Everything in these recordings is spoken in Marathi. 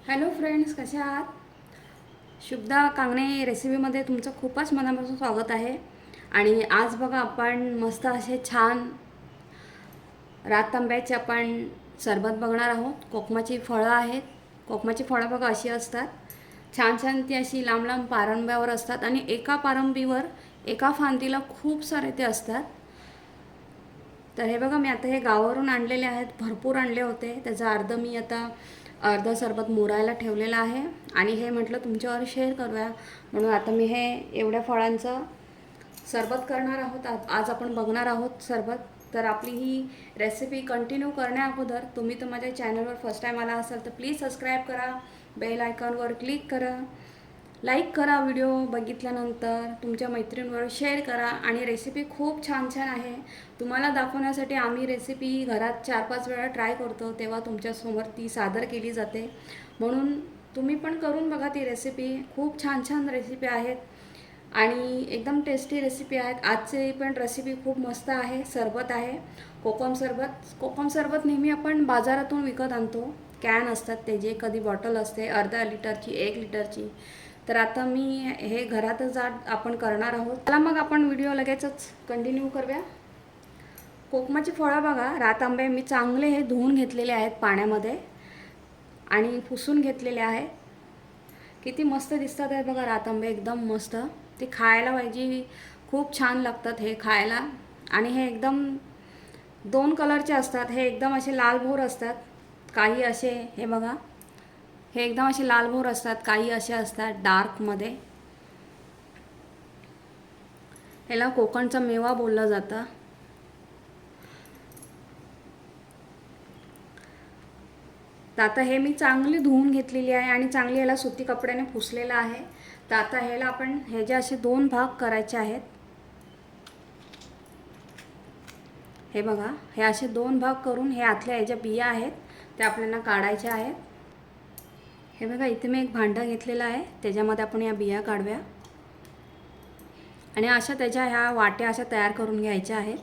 हॅलो फ्रेंड्स, कसे आहात? शुभदा कांगणे रेसिपीमध्ये तुमचं खूपच मनापासून स्वागत आहे. आणि आज बघा आपण मस्त असे छान रात आंब्याचे आपण सरबत बघणार आहोत. कोकमाची फळं आहेत. कोकमाची फळं बघा अशी असतात, छान छान ती अशी लांब लांब पारंब्यावर असतात आणि एका पारंबीवर एका फांदीला खूप सारे ते असतात. तर हे बघा, मी आता हे गावावरून आणलेले आहेत, भरपूर आणले होते. त्याचा मी आता अर्धा सरबत मुरायला ठेवलेला आहे आणि हे म्हटलं तुमच्यावर शेअर करूया म्हणून आता मी हे एवढ्या फळांचं सरबत करणार आहोत. आज आपण बघणार आहोत सरबत. तर आपली ही रेसिपी कंटिन्यू करण्या अगोदर तुम्ही तर माझ्या चॅनलवर फर्स्ट टाईम आला असाल तर प्लीज सबस्क्राईब करा, बेल आयकॉनवर क्लिक करा, लाईक करा, व्हिडिओ बघितल्यानंतर तुमच्या मैत्रिणींवर शेअर करा. आणि रेसिपी खूप छान छान आहे. तुम्हाला दाखवण्यासाठी आम्ही रेसिपी घरात 4-5 वेळा ट्राय करतो, तेव्हा तुमच्यासमोर ती सादर केली जाते. म्हणून तुम्ही पण करून बघा ती रेसिपी. खूप छान छान रेसिपी आहेत आणि एकदम टेस्टी रेसिपी आहेत. आजची पण रेसिपी खूप मस्त आहे. सरबत आहे, कोकम सरबत. कोकम सरबत नेहमी आपण बाजारातून विकत आणतो, कॅन असतात त्याचे, कधी बॉटल असते अर्धा लिटरची, 1 लिटरची. तर आता मी हे घरातच आपण करणार आहोत. चला मग आपण व्हिडिओ लगेचच कंटिन्यू करूया. कोकमाची फळं बघा, रात आंबे मी चांगले हे धुवून घेतलेले आहेत पाण्यामध्ये आणि पुसून घेतलेले आहेत. किती मस्त दिसतात आहे बघा रात आंबे, एकदम मस्त. ते खायला पाहिजे, खूप छान लागतात हे खायला. आणि हे एकदम 2 कलरचे असतात. हे एकदम असे लालभोर असतात, काही असे, हे बघा, हे एकदम असे लालभोर असतात, काही असे असतात डार्कमध्ये. ह्याला कोकणचा मेवा बोललं जातं. तर आता हे मी चांगली धुवून घेतलेली आहे आणि चांगली ह्याला सुती कपड्याने पुसलेलं आहे. तर आता ह्याला आपण ह्याचे असे 2 भाग करायचे आहेत. हे बघा, हे असे 2 भाग करून हे आतल्या ह्याच्या बिया आहेत त्या आपल्याला काढायच्या आहेत. हे बघा, इथे मी एक भांडं घेतलेलं आहे, त्याच्यामध्ये आपण या बिया काढूया आणि अशा त्याच्या ह्या वाट्या अशा तयार करून घ्यायच्या आहेत.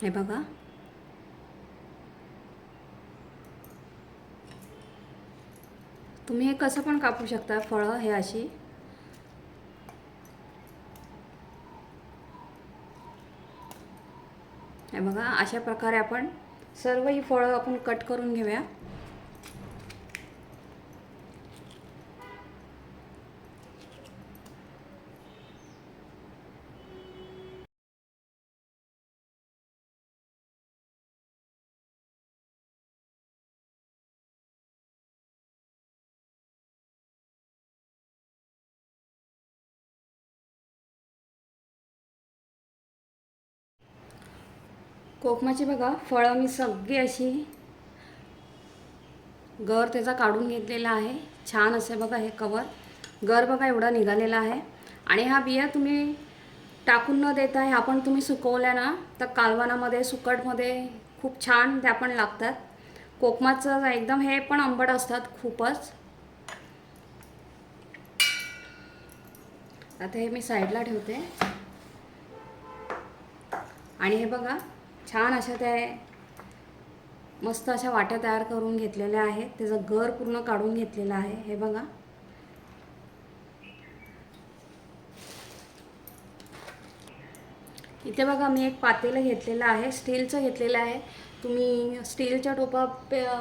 हे बघा, तुम्ही हे कसं पण कापू शकता फळं हे अशी. हे बघा, अशा प्रकारे आपण सर्व ही फळं आपण कट करून घेऊया. कोकमाची बघा फळं मी सगळी अशी गर त्याचा काढून घेतलेला आहे. छान असे बघा, हे कवर गर बघा एवढा निघालेला आहे. आणि ह्या बिया तुम्ही टाकून न देता ह्या पण तुम्ही सुकवल्या ना तर कालवणामध्ये, सुकटमध्ये खूप छान त्या पण लागतात. कोकमाचं एकदम हे पण आंबट असतात खूपच. आता हे मी साईडला ठेवते आणि हे बघा, छान अशा त्या मस्त अशा वाट्या तयार करून घेतलेल्या आहेत. त्याचं गर पूर्ण काढून घेतलेलं आहे. हे बघा, इथे बघा मी एक पातेलं घेतलेलं आहे, स्टीलचं घेतलेलं आहे. तुम्ही स्टीलच्या टोपा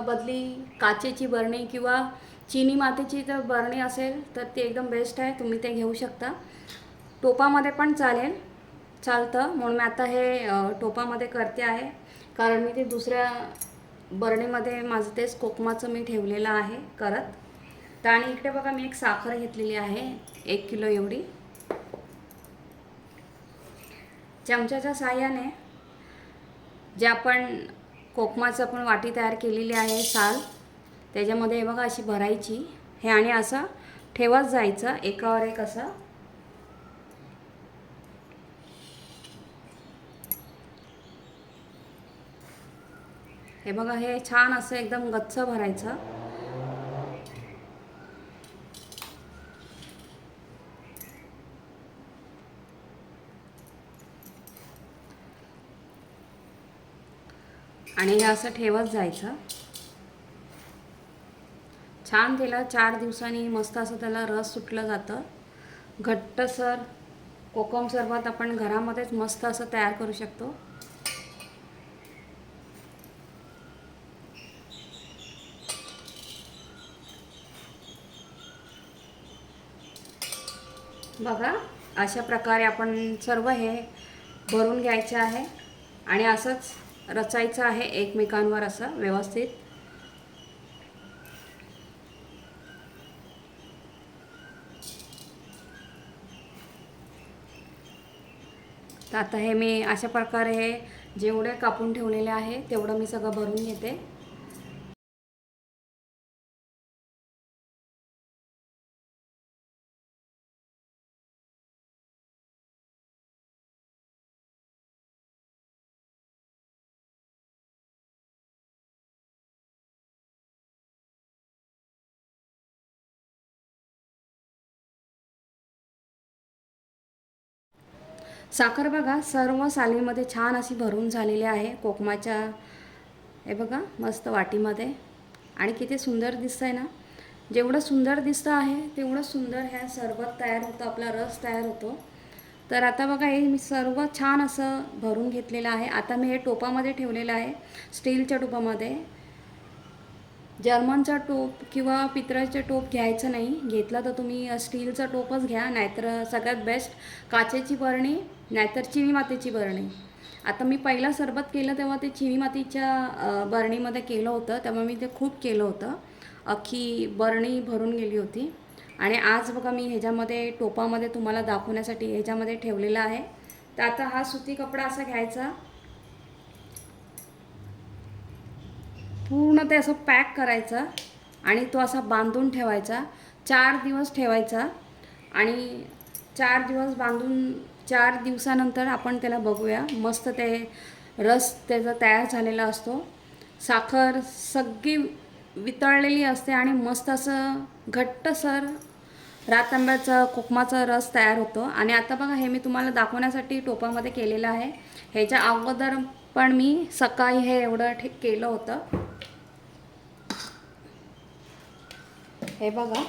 बदली काचेची बरणी किंवा चिनी मातीची जर बरणी असेल तर ते एकदम बेस्ट आहे, तुम्ही ते घेऊ शकता. टोपामध्ये पण चालतं, म्हणून मी आता हे टोपामध्ये करते आहे, कारण मी ते दुसऱ्या बरणीमध्ये माझं तेच कोकमाचं मी ठेवलेलं आहे करत. तर आणि इकडे बघा मी एक साखर घेतलेली आहे, 1 किलो एवढी. चमच्याच्या साहाय्याने जे आपण कोकमाचं आपण वाटी तयार केलेली आहे साल, त्याच्यामध्ये बघा अशी भरायची हे आणि असं ठेवत जायचं एकावर एक असं. हे बघा, हे छान असं एकदम गच्च भरायचं. आणि हे असं ठेवत जायचं. छान त्याला 4 दिवसांनी मस्त असं त्याला रस सुटलं जातं. घट्टसर कोकम सरबत आपण घरामध्येच मस्त असं तयार करू शकतो. बघा अशा प्रकारे आपण सर्व हे भरून घ्यायचे आहे आणि असंच रचायचं आहे एकमेकांवर असं व्यवस्थित. तर आता हे मी अशा प्रकारे हे जेवढे कापून ठेवलेले आहे तेवढं मी सगळं भरून घेते. साखर बघा सर्व सालीमध्ये छान अशी भरून झालेली आहे कोकमाच्या. हे बघा मस्त वाटीमध्ये आणि किती सुंदर दिसतं आहे ना. जेवढं सुंदर दिसतं आहे तेवढं सुंदर ह्या सरबत तयार होतं, आपला रस तयार होतो. तर आता बघा हे मी सर्व छान असं भरून घेतलेलं आहे. आता मी हे टोपामध्ये ठेवलेलं आहे, स्टीलच्या टोपामध्ये. जर्मनचा टोप किंवा पितळाचा टोप घ्यायचं नाही. घेतला तर तुम्ही स्टीलचा टोपच घ्या, नाहीतर सगळ्यात बेस्ट काचेची बरणी नाहीतर चिनी मातीची बरणी. आता मी पहिला सरबत केलं तेव्हा ते चिनी मातीच्या बरणीमध्ये केलं होतं, तेव्हा मी ते खूप केलं होतं. अख्खी बरणी भरून गेली होती. आणि आज बघा मी ह्याच्यामध्ये टोपामध्ये तुम्हाला दाखवण्यासाठी ह्याच्यामध्ये ठेवलेला आहे. तर आता हा सुती कपडा असा घ्यायचा, पूर्ण ते असं पॅक करायचं आणि तो असा बांधून ठेवायचा. 4 दिवस ठेवायचा आणि 4 दिवस बांधून 4 दिवसानंतर आपण त्याला बघूया. मस्त ते रस त्याचा तयार झालेला असतो. साखर सगळी वितळलेली असते आणि मस्त असं घट्टसर रातआंब्याचा कोकमाचा रस तयार होतो. आणि आता बघा हे मी तुम्हाला दाखवण्यासाठी टोपामध्ये केलेलं आहे. ह्याच्या अगोदर पण मी सकाळी हे एवढं ठीक केलं होतं. हे बघा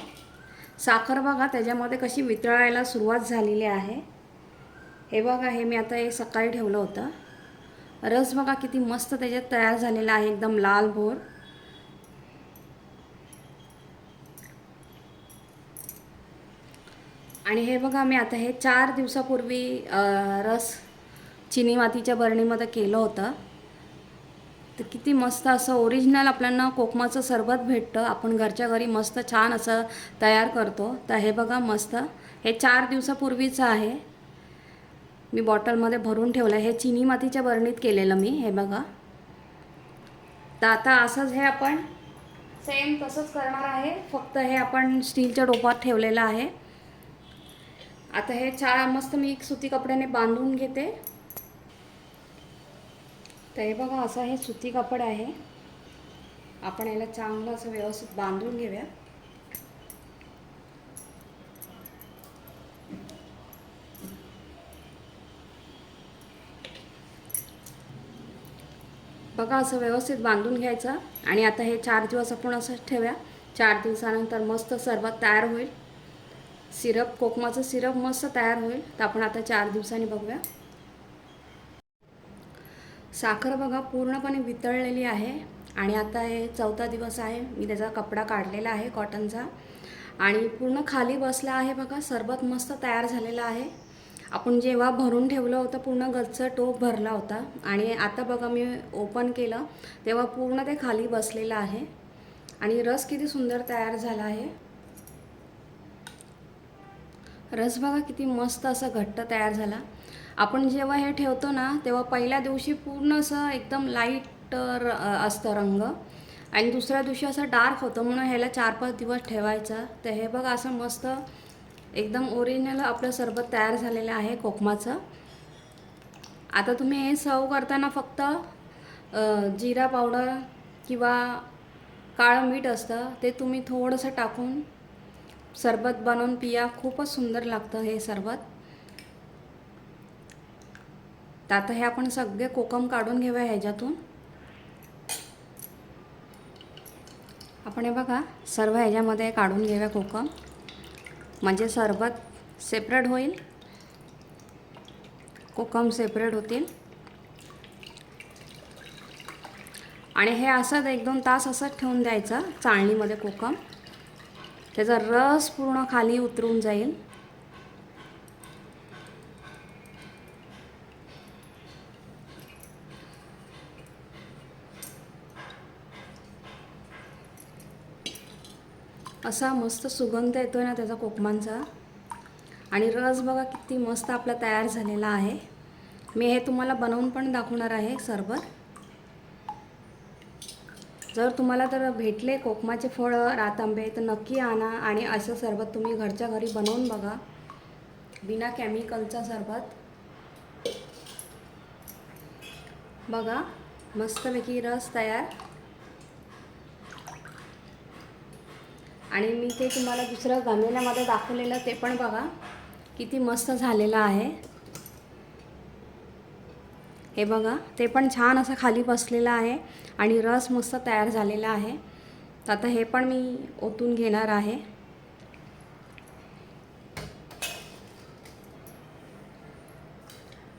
साखर बघा त्याच्यामध्ये कशी वितळायला सुरुवात झालेली आहे. हे बघा हे मी आता हे सकाळी ठेवलं होतं. रस बघा किती मस्त त्याच्यात तयार झालेला आहे, एकदम लाल भोर. आणि हे बघा मी आता हे 4 दिवसापूर्वी रस चिनी मातीच्या बरणीमध्ये केलं होतं. तर किती मस्त असं ओरिजिनल आपल्याला कोकमाचं सरबत भेटतं. आपण घरच्या घरी मस्त छान असं तयार करतो. तर हे बघा मस्त हे 4 दिवसापूर्वीचं आहे. मी बॉटलमध्ये भरून ठेवलं आहे. हे चिनी मातीच्या बरणीत केलेलं मी. हे बघा. तर आता असंच हे आपण सेम तसंच करणार आहे, फक्त हे आपण स्टीलच्या टोपात ठेवलेलं आहे. आता हे मस्त मी एक सुती कपड्याने बांधून घेते. तर हे बघा असं हे सुती कपडा आहे. आपण याला चांगलं असं व्यवस्थित बांधून घेऊया. बघा असं व्यवस्थित बांधून घ्यायचं आणि आता हे 4 दिवस आपण असंच ठेवूया. 4 दिवसानंतर मस्त सरबत तयार होईल. सिरप कोकमाचं सिरप मस्त तयार होईल. तर आपण आता 4 दिवसांनी बघूया. साखर बघा पूर्णपणे वितळलेली आहे आणि आता हे 4था दिवस आहे. मी त्याचा कपडा काढलेला आहे कॉटनचा आणि पूर्ण खाली बसला आहे. बघा सरबत मस्त तयार झालेला आहे. आपण जेव्हा भरून ठेवलं होतं पूर्ण गच्च टोप भरला होता आणि आता बघा मी ओपन केलं तेव्हा पूर्ण ते खाली बसलेलं आहे आणि रस किती सुंदर तयार झाला आहे. रस बघा किती मस्त असा घट्ट तयार झाला. आपण जेव्हा हे ठेवतो ना तेव्हा पहिल्या दिवशी पूर्ण असं एकदम लाईट असतं रंग आणि दुसऱ्या दिवशी असं डार्क होतं, म्हणून ह्याला 4-5 दिवस ठेवायचं. तर हे बघा असं मस्त एकदम ओरिजिनल आपलं सरबत तयार झालेलं आहे कोकमाचं. आता तुम्ही हे सर्व करताना फक्त जिरा पावडर किंवा काळं मीठ असतं ते तुम्ही थोडंसं टाकून सरबत बनवून पिया. खूपच सुंदर लागतं हे सरबत. तर आता हे आपण सगळे कोकम काढून घेऊया ह्याच्यातून. आपण हे बघा सर्व ह्याच्यामध्ये काढून घेऊया कोकम, म्हणजे सरबत सेपरेट होईल, कोकम सेपरेट होतील. आणि हे असंच 1-2 तास असंच ठेवून द्यायचं चाळणीमध्ये कोकम, त्याचा रस पूर्ण खाली उतरून जाईल. असा मस्त सुगंध येतो ना त्याचा कोकमांचा. आणि रस बघा किती मस्त आपला तयार झालेला आहे. मी हे तुम्हाला बनवून पण दाखवणार आहे सरबत. जर तुम्हाला तर भेटले कोकमाचे फळं, रातांबे, तर नक्की आणा आणि असं सरबत तुम्ही घरच्या घरी बनवून बघा, बिना केमिकलचा सरबत. बघा मस्तपैकी रस तयार. आणि मी ते तुम्हाला दुसरं गमेल्यामध्ये दाखवलेलं ते पण बघा किती मस्त झालेलं आहे. हे बघा ते पण छान असं खाली बसलेलं आहे आणि रस मस्त तयार झालेला आहे. तर आता हे पण मी ओतून घेणार आहे.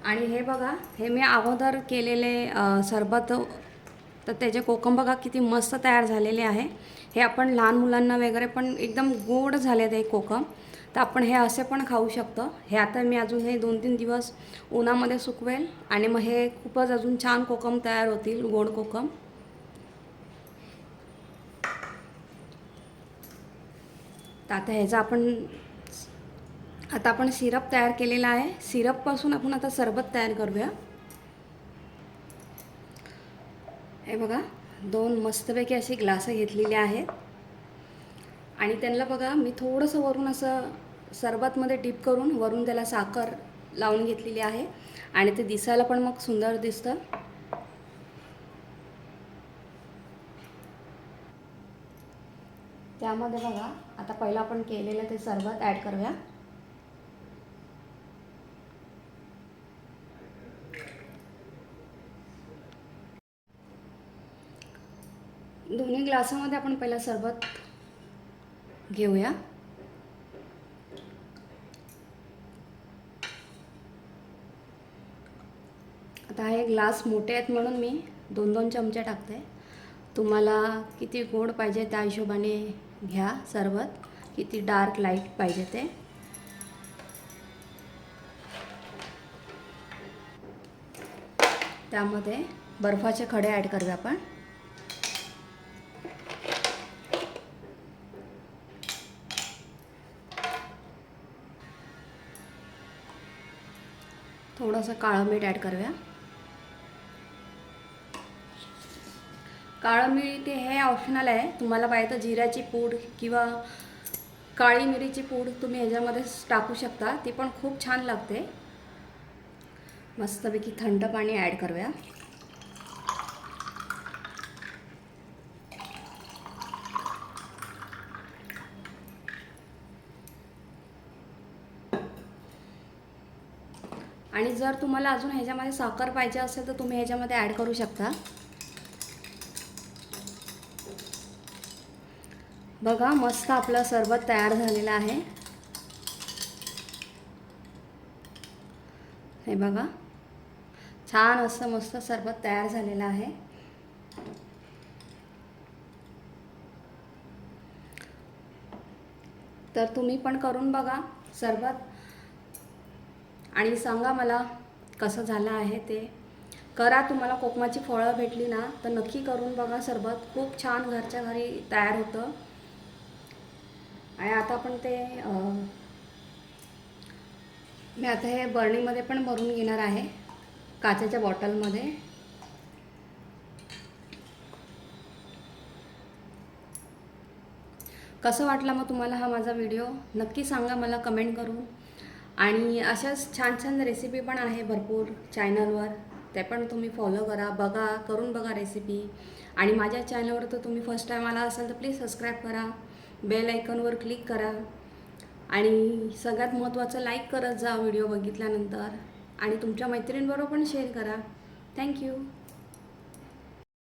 आणि हे बघा हे मी अगोदर केलेले सरबत, तर त्याचे कोकम बघा किती मस्त तयार झालेले आहे. हे आपण लहान मुलांना वगैरे पण एकदम गोड झाले ते कोकम, तर आपण हे असे पण खाऊ शकतो. हे आता मी अजून हे 2-3 दिवस उन्हामध्ये सुकवेल आणि मग हे खूपच अजून छान कोकम तयार होतील, गोड कोकम. तर आता आपण सिरप तयार केलेला आहे. सिरपपासून आपण आता सरबत तयार करूया. हे बघा 2 मस्तपैकी अशी ग्लासं घेतलेली आहेत आणि त्यांना बघा मी थोडंसं वरून असं सरबतमध्ये डिप करून वरून त्याला साखर लावून घेतलेली आहे आणि ते दिसायला पण मग सुंदर दिसतं. त्यामध्ये बघा आता पहिलं आपण केलेलं ते सरबत ॲड करूया. दोन्ही ग्लासामध्ये आपण पहिला सरबत घेऊया. आता हे ग्लास मोठे आहेत म्हणून मी 2-2 चमचे टाकते. तुम्हाला किती गोड पाहिजे त्या हिशोबाने घ्या सरबत, किती डार्क लाईट पाहिजे ते. त्यामध्ये बर्फाचे खडे ॲड करूया आपण. थोडंसं काळं मीठ ॲड करूया. काळं मीठ हे ऑप्शनल आहे, तुम्हाला पाहिजे तर जिऱ्याची पूड किंवा काळी मिरीची पूड तुम्ही ह्याच्यामध्ये टाकू शकता, ती पण खूप छान लागते. मस्तपैकी थंड पाणी ॲड करूया. आणि जर तुम्हाला अजून ह्याच्यामध्ये साखर पाहिजे असेल तर तुम्ही ह्याच्यामध्ये ॲड करू शकता. बघा मस्त आपलं सरबत तयार झालेलं आहे. हे बघा छान असं मस्त सरबत तयार झालेलं आहे. तर तुम्ही पण करून बघा सरबत आणि सांगा मला कसं झालं आहे ते. करा, तुम्हाला कोकमाची फळं भेटली ना तर नक्की करून बघा सरबत, खूप छान घरच्या घरी तयार होतं. आणि आता आपण ते मी आता हे बरणीमध्ये पण भरून घेणार आहे, काचेच्या बॉटलमध्ये. कसं वाटलं मग तुम्हाला हा माझा व्हिडिओ, नक्की सांगा मला कमेंट करून. आणि अशाच छान छान रेसिपी पण आहे भरपूर चॅनलवर, ते पण तुम्ही फॉलो करा, बघा, करून बघा रेसिपी. आणि माझ्या चॅनलवर तर तुम्ही फर्स्ट टाईम आला असाल तर प्लीज सबस्क्राईब करा, बेल आयकॉनवर क्लिक करा आणि सगळ्यात महत्त्वाचं लाईक करत जा व्हिडिओ बघितल्यानंतर आणि तुमच्या मैत्रिणींबरोबर पण शेअर करा. थँक्यू.